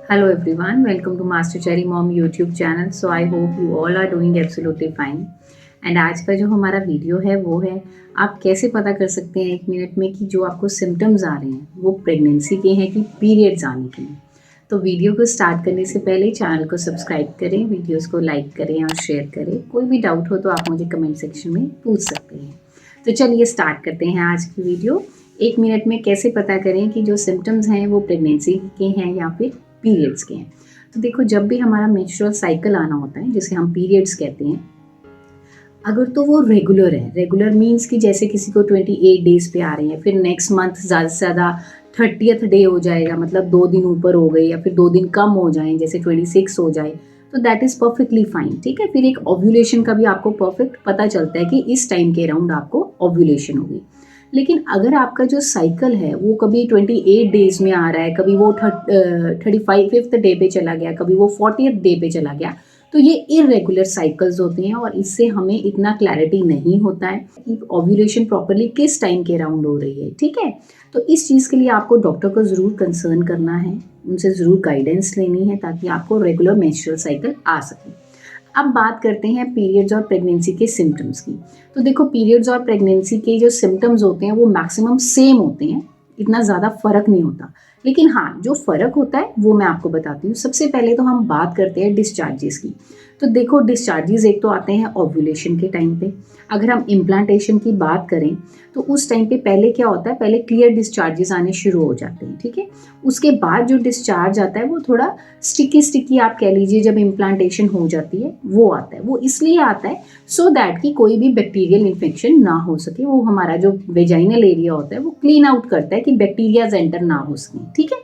Hello everyone, welcome to Master Cherry Mom YouTube channel. So I hope you all are doing absolutely fine. And आज का जो हमारा video है वो है आप कैसे पता कर सकते हैं 1 मिनट में कि जो आपको सिम्टम्स आ रहे हैं वो प्रेगनेंसी के हैं कि पीरियड्स आने के हैं। तो वीडियो को स्टार्ट करने से पहले चैनल को सब्सक्राइब करें, वीडियोस को लाइक करें और शेयर करें। कोई भी डाउट हो तो आप मुझे कमेंट सेक्शन में पूछ सकते हैं। तो चलिए स्टार्ट करते हैं आज की वीडियो। 1 मिनट में कैसे पता करें कि जो सिम्टम्स हैं वो प्रेगनेंसी के हैं या फिर पीरियड्स के हैं। तो देखो, जब भी हमारा मेंस्ट्रुअल साइकिल आना होता है जिसे हम पीरियड्स कहते हैं, अगर तो वो रेगुलर है, रेगुलर मीन्स कि जैसे किसी को 28 डेज पे आ रहे हैं, फिर नेक्स्ट मंथ ज़्यादा से ज़्यादा 30th डे हो जाएगा, मतलब 2 दिन ऊपर हो गए या फिर 2 दिन कम हो जाएं, जैसे 26 हो जाए, तो दैट इज़ परफेक्टली फाइन। ठीक है, फिर एक ओव्यूलेशन का भी आपको परफेक्ट पता चलता है कि इस टाइम के अराउंड आपको ओव्यूलेशन होगी। लेकिन अगर आपका जो साइकिल है वो कभी 28 डेज में आ रहा है, कभी वो 35th डे पे चला गया, कभी वो 40th डे पे चला गया, तो ये इरेगुलर साइकिल्स होते हैं और इससे हमें इतना क्लैरिटी नहीं होता है कि ओव्यूलेशन प्रॉपरली किस टाइम के अराउंड हो रही है। ठीक है, तो इस चीज़ के लिए आपको डॉक्टर को ज़रूर कंसर्न करना है, उनसे ज़रूर गाइडेंस लेनी है ताकि आपको रेगुलर मेंस्ट्रुअल साइकिल आ सके। अब बात करते हैं पीरियड्स और प्रेगनेंसी के सिम्टम्स की। तो देखो, पीरियड्स और प्रेगनेंसी के जो सिम्टम्स होते हैं वो मैक्सिमम सेम होते हैं, इतना ज़्यादा फ़र्क नहीं होता। लेकिन हाँ, जो फ़र्क होता है वो मैं आपको बताती हूँ। सबसे पहले तो हम बात करते हैं डिस्चार्जेस की। तो देखो, डिस्चार्जेस एक तो आते हैं ओव्यूलेशन के टाइम पे। अगर हम इम्प्लांटेशन की बात करें तो उस टाइम पे पहले क्या होता है, पहले क्लियर डिस्चार्जेस आने शुरू हो जाते हैं। ठीक है, उसके बाद जो डिस्चार्ज आता है वो थोड़ा स्टिकी आप कह लीजिए, जब इम्प्लांटेशन हो जाती है वो आता है। वो इसलिए आता है सो दैट कि कोई भी बैक्टीरियल इन्फेक्शन ना हो सके। वो हमारा जो वेजाइनल एरिया होता है वो क्लीन आउट करता है कि बैक्टीरियाज एंटर ना हो सकें। ठीक है,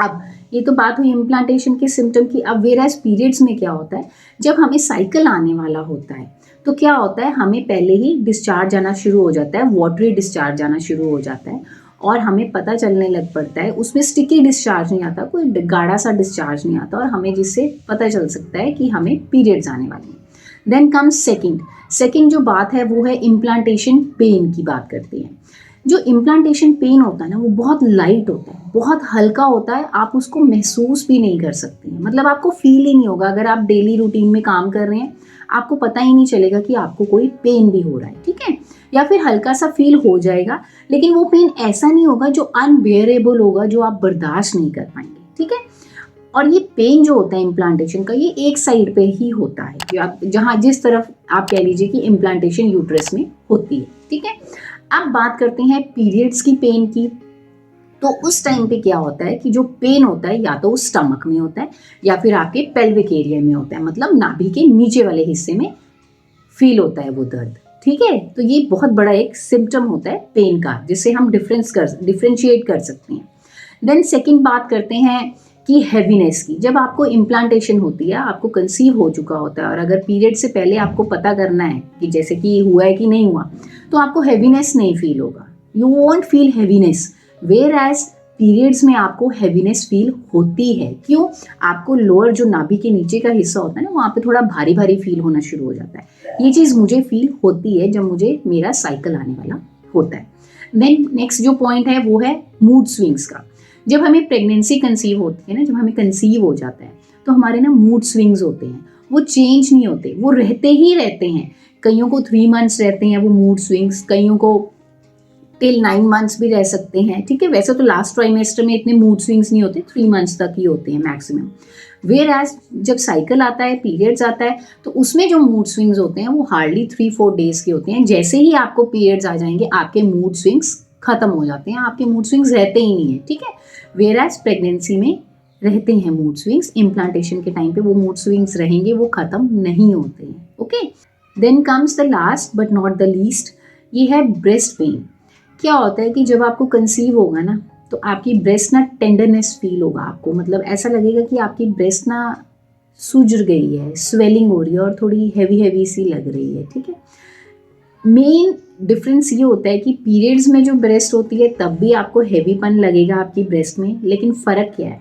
अब ये तो बात हुई इम्प्लांटेशन के सिम्टम की। अब वेराज पीरियड्स में क्या होता है, जब हमें साइकिल आने वाला होता है तो क्या होता है, हमें पहले ही डिस्चार्ज आना शुरू हो जाता है, वाटरी डिस्चार्ज आना शुरू हो जाता है और हमें पता चलने लग पड़ता है। उसमें स्टिकी डिस्चार्ज नहीं आता, कोई गाढ़ा सा डिस्चार्ज नहीं आता और हमें जिससे पता चल सकता है कि हमें पीरियड्स आने वाले हैं। देन कम्स सेकेंड जो बात है वो है इम्प्लांटेशन पेन की बात करते हैं। जो इम्प्लांटेशन पेन होता है ना, वो बहुत लाइट होता है, बहुत हल्का होता है, आप उसको महसूस भी नहीं कर सकते हैं। मतलब आपको फील ही नहीं होगा। अगर आप डेली रूटीन में काम कर रहे हैं आपको पता ही नहीं चलेगा कि आपको कोई पेन भी हो रहा है। ठीक है, या फिर हल्का सा फील हो जाएगा, लेकिन वो पेन ऐसा नहीं होगा जो अनबेयरेबल होगा, जो आप बर्दाश्त नहीं कर पाएंगे। ठीक है, और ये पेन जो होता है इम्प्लांटेशन का, ये एक साइड पे ही होता है कि आप जहाँ जिस तरफ आप कह लीजिए कि इम्प्लांटेशन यूट्रस में होती है। ठीक है, अब बात करते हैं पीरियड्स की पेन की। तो उस टाइम पे क्या होता है कि जो पेन होता है या तो उस स्टमक में होता है या फिर आपके पेल्विक एरिया में होता है, मतलब नाभि के नीचे वाले हिस्से में फील होता है वो दर्द। ठीक है, तो ये बहुत बड़ा एक सिम्टम होता है पेन का, जिससे हम डिफ्रेंशिएट कर सकते हैं। देन सेकंड बात करते हैं कि हैवीनेस की। जब आपको इम्प्लांटेशन होती है, आपको कंसीव हो चुका होता है और अगर पीरियड से पहले आपको पता करना है कि जैसे कि हुआ है कि नहीं हुआ, तो आपको हैवीनेस नहीं फील होगा, you won't feel heaviness. Whereas periods में आपको हैवीनेस फील होती है। क्यों? आपको लोअर जो नाभि के नीचे का हिस्सा होता है ना, वहाँ पे थोड़ा भारी भारी फील होना शुरू हो जाता है। ये चीज़ मुझे फील होती है जब मुझे मेरा साइकिल आने वाला होता है। देन नेक्स्ट जो पॉइंट है वो है मूड स्विंग्स का। जब हमें प्रेगनेंसी कंसीव होती है ना, जब हमें कंसीव हो जाता है तो हमारे ना मूड स्विंग्स होते हैं, वो चेंज नहीं होते, वो रहते ही रहते हैं। कईयों को 3 मंथ्स रहते हैं वो मूड स्विंग्स, कईयों को टिल 9 मंथ्स भी रह सकते हैं। ठीक है, वैसे तो लास्ट ट्राइमेस्टर में इतने मूड स्विंग्स नहीं होते, 3 मंथ्स तक ही होते हैं मैक्सिमम। वेयर एज जब साइकिल आता है, पीरियड्स आता है, तो उसमें जो मूड स्विंग्स होते हैं वो हार्डली 3-4 डेज के होते हैं। जैसे ही आपको पीरियड्स आ जाएंगे आपके मूड स्विंग्स खत्म हो जाते हैं, आपके मूड स्विंग्स रहते ही नहीं है। ठीक है, वेयर एज प्रेगनेंसी में रहते हैं मूड स्विंग्स, इम्प्लांटेशन के टाइम पे वो मूड स्विंग्स रहेंगे, वो खत्म नहीं होते हैं। Okay, then comes the last but not the least, ये है ब्रेस्ट पेन। क्या होता है कि जब आपको कंसीव होगा ना, तो आपकी ब्रेस्ट ना टेंडरनेस फील होगा आपको, मतलब ऐसा लगेगा कि आपकी ब्रेस्ट ना सूज गई है, स्वेलिंग हो रही है और थोड़ी हैवी हैवी सी लग रही है। ठीक है, मेन डिफरेंस ये होता है कि पीरियड्स में जो ब्रेस्ट होती है तब भी आपको हैवीपन लगेगा आपकी ब्रेस्ट में, लेकिन फ़र्क क्या है,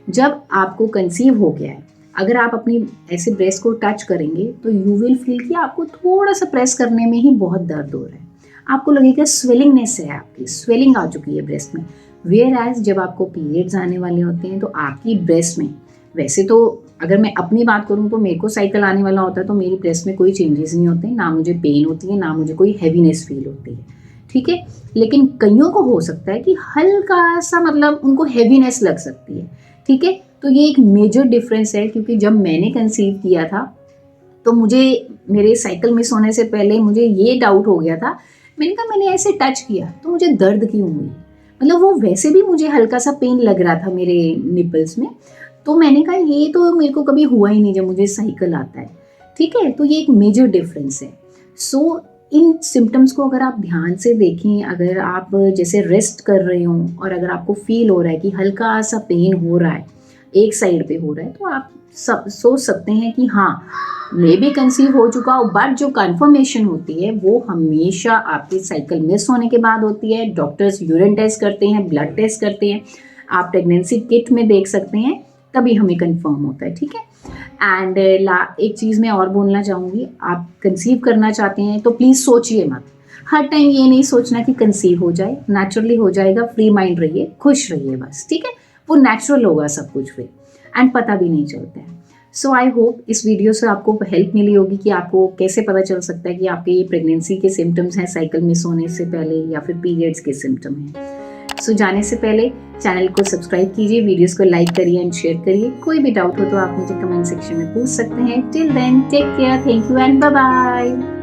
जब आपको कंसीव हो गया है, अगर आप अपनी ऐसे ब्रेस्ट को टच करेंगे तो यू विल फील कि आपको थोड़ा सा प्रेस करने में ही बहुत दर्द हो रहा है, आपको लगेगा स्वेलिंगनेस है, आपकी स्वेलिंग आ चुकी है ब्रेस्ट में। वेयर एज जब आपको पीरियड्स आने वाले होते हैं तो आपकी ब्रेस्ट में, वैसे तो अगर मैं अपनी बात करूँ तो मेरे को साइकिल आने वाला होता है तो मेरी ब्रेस्ट में कोई चेंजेस नहीं होते, ना मुझे पेन होती है, ना मुझे कोई हैवीनेस फील होती है, ठीक है। लेकिन कईयों को हो सकता है कि हल्का सा मतलब उनको हैवीनेस लग सकती है, ठीक है। तो ये एक मेजर डिफरेंस है, क्योंकि जब मैंने कंसीव किया था तो मुझे मेरे साइकिल मिस होने से पहले मुझे ये डाउट हो गया था। मैंने कहा मैंने ऐसे टच किया तो मुझे दर्द क्यों हुई, मतलब वो वैसे भी मुझे हल्का सा पेन लग रहा था मेरे निपल्स में। तो मैंने कहा ये तो मेरे को कभी हुआ ही नहीं जब मुझे साइकिल आता है, ठीक है। तो ये एक मेजर डिफरेंस है। सो इन सिम्टम्स को अगर आप ध्यान से देखें, अगर आप जैसे रेस्ट कर रहे हो और अगर आपको फील हो रहा है कि हल्का सा पेन हो रहा है, एक साइड पे हो रहा है, तो आप सब सोच सकते हैं कि हाँ मैं भी कंसीव हो चुका हूँ। बट जो कन्फर्मेशन होती है वो हमेशा आपकी साइकिल मिस होने के बाद होती है। डॉक्टर्स यूरिन टेस्ट करते हैं, ब्लड टेस्ट करते हैं, आप प्रेगनेंसी किट में देख सकते हैं, तभी हमें कंफर्म होता है, ठीक है। एंड एक चीज़ मैं और बोलना चाहूँगी, आप कंसीव करना चाहते हैं तो प्लीज़ सोचिए मत, हर टाइम ये नहीं सोचना कि कंसीव हो जाए, नेचुरली हो जाएगा, फ्री माइंड रहिए, खुश रहिए बस, ठीक है। वो नेचुरल होगा सब कुछ फिर, एंड पता भी नहीं चलता है। सो आई होप इस वीडियो से आपको हेल्प मिली होगी कि आपको कैसे पता चल सकता है कि आपके ये प्रेगनेंसी के सिम्टम्स हैं साइकिल मिस होने से पहले या फिर पीरियड्स के सिम्टम हैं। सो जाने से पहले चैनल को सब्सक्राइब कीजिए, वीडियोस को लाइक करिए एंड शेयर करिए। कोई भी डाउट हो तो आप मुझे कमेंट सेक्शन में पूछ सकते हैं। Till then take care, thank you and bye bye.